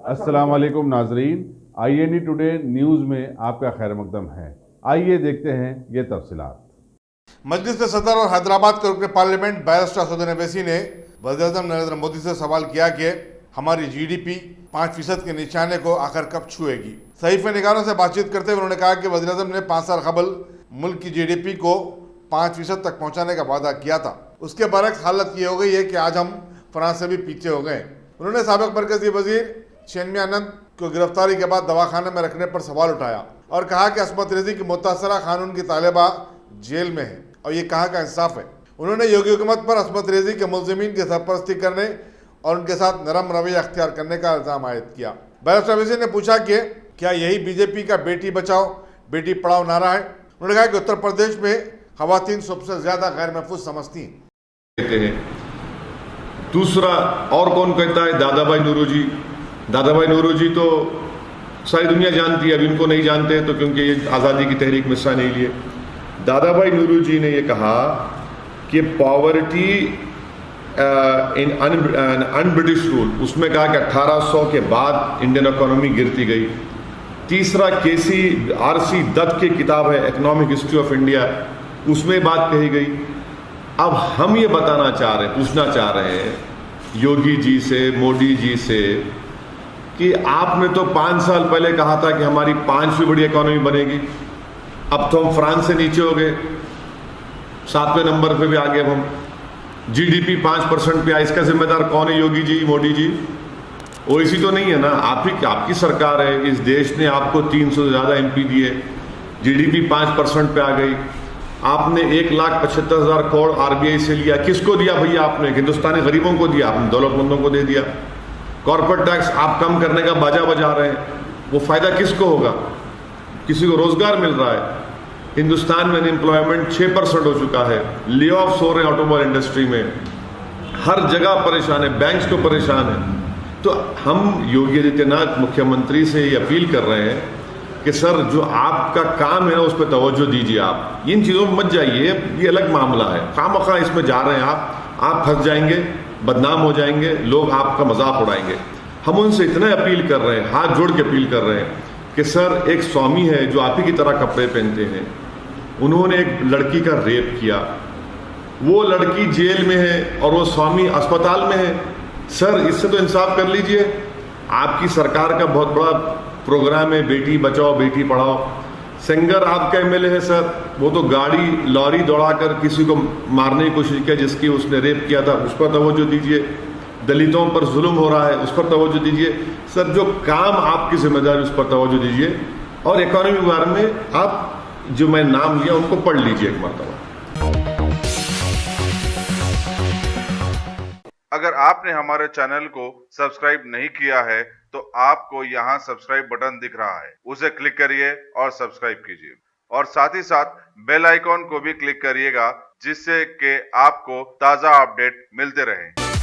अस्सलाम वालेकुम नाजरीन, INE टुडे न्यूज़ में आपका खैर मकदम है। आइए देखते हैं ये तफसीलात। मजलिस सदर और हैदराबाद के रुकन पार्लियामेंट बैरिस्टर असदुद्दीन अवैसी ने वज़ीर-ए-आज़म नरेंद्र मोदी से सवाल किया कि हमारी GDP 5% के निशाने को आखिर कब छुएगी। सहीफे निगारों से बातचीत करते हुए उन्होंने कहा कि वज़ीर-ए-आज़म ने 5 साल कबल मुल्क की GDP को 5% तक पहुंचाने का वादा किया था। उसके बरक्स हालत ये हो गई है कि आज हम फ्रांस से भी पीछे हो गए। उन्होंने साबिक मरकजी वजीर शेनमी आनंद को गिरफ्तारी के बाद दवाखाने में रखने पर सवाल उठाया और कहा कि असमत रेजी की मुतासरा खानून की तालिबा जेल में है और ये कहाँ का इंसाफ है। उन्होंने योगी हुकूमत पर असमत रेजी के मुलजिमीन की सरपरस्ती करने और उनके साथ नरम रवैया अख्तियार करने का इल्जाम आयद किया। बैरिस्टर अवैसी ने पूछा कि क्या यही बीजेपी का बेटी बचाओ बेटी पढ़ाओ नारा है। उन्होंने कहा कि उत्तर प्रदेश में खवातीन सबसे ज्यादा गैर महफूज समझती हैं। दूसरा और कौन कहता है? दादा भाई नौरोजी तो सारी दुनिया जानती है, अब इनको नहीं जानते तो क्योंकि ये आज़ादी की तहरीक में हिस्सा नहीं लिए। दादा भाई नौरोजी ने ये कहा कि पॉवर्टी इन अनब्रिटिश रूल, उसमें कहा कि 1800 के बाद इंडियन इकोनॉमी गिरती गई। तीसरा RC दत्त की किताब है इकोनॉमिक हिस्ट्री ऑफ इंडिया, उसमें बात कही गई। अब हम ये पूछना चाह रहे हैं योगी जी से, मोदी जी से कि आपने तो 5 साल पहले कहा था कि हमारी 5वीं बड़ी इकोनॉमी बनेगी, अब तो हम फ्रांस से नीचे हो गए, 7वें नंबर पे भी आ गए। अब हम GDP 5% पे आए, इसका जिम्मेदार कौन है? योगी जी, मोदी जी? ओवैसी तो नहीं है ना, आपकी सरकार है। इस देश ने आपको 300 से ज्यादा MP दिए, GDP 5% पे आ गई। आपने 1,75,000 करोड़ RBI से लिया, किसको दिया भैया? आपने हिंदुस्तानी गरीबों को दिया, आपने दौलतमंदों को दे दिया। कॉर्पोरेट टैक्स आप कम करने का बाजा बजा रहे हैं, वो फायदा किसको होगा? किसी को रोजगार मिल रहा है? हिंदुस्तान में अनएम्प्लॉयमेंट 6% हो चुका है, ले ऑफ्स हो रहे हैं ऑटोमोबाइल इंडस्ट्री में, हर जगह परेशान है, बैंक्स को परेशान है। तो हम योगी आदित्यनाथ मुख्यमंत्री से ये अपील कर रहे हैं कि सर जो आपका काम है ना उस पर तवज्जो दीजिए। आप इन चीज़ों में मत जाइए, ये अलग मामला है। खामखा इसमें जा रहे हैं आप फंस जाएंगे, बदनाम हो जाएंगे, लोग आपका मजाक उड़ाएंगे। हम उनसे इतना अपील कर रहे हैं, हाथ जोड़ के अपील कर रहे हैं कि सर एक स्वामी है जो आप ही की तरह कपड़े पहनते हैं, उन्होंने एक लड़की का रेप किया, वो लड़की जेल में है और वो स्वामी अस्पताल में है। सर इससे तो इंसाफ कर लीजिए। आपकी सरकार का बहुत बड़ा प्रोग्राम है बेटी बचाओ बेटी पढ़ाओ। सिंगर आपका MLA है सर, वो तो लॉरी दौड़ाकर किसी को मारने की कोशिश किया जिसकी उसने रेप किया था, उस पर तवज्जो दीजिए। दलितों पर जुल्म हो रहा है, उस पर तवज्जो दीजिए। सर जो काम आपकी जिम्मेदारी उस पर तवज्जो दीजिए और इकोनॉमी के बारे में आप जो मैं नाम लिया उनको पढ़ लीजिए एक मरतबा। अगर आपने हमारे चैनल को सब्सक्राइब नहीं किया है तो आपको यहाँ सब्सक्राइब बटन दिख रहा है, उसे क्लिक करिए और सब्सक्राइब कीजिए और साथ ही साथ बेल आइकॉन को भी क्लिक करिएगा जिससे कि आपको ताज़ा अपडेट मिलते रहें।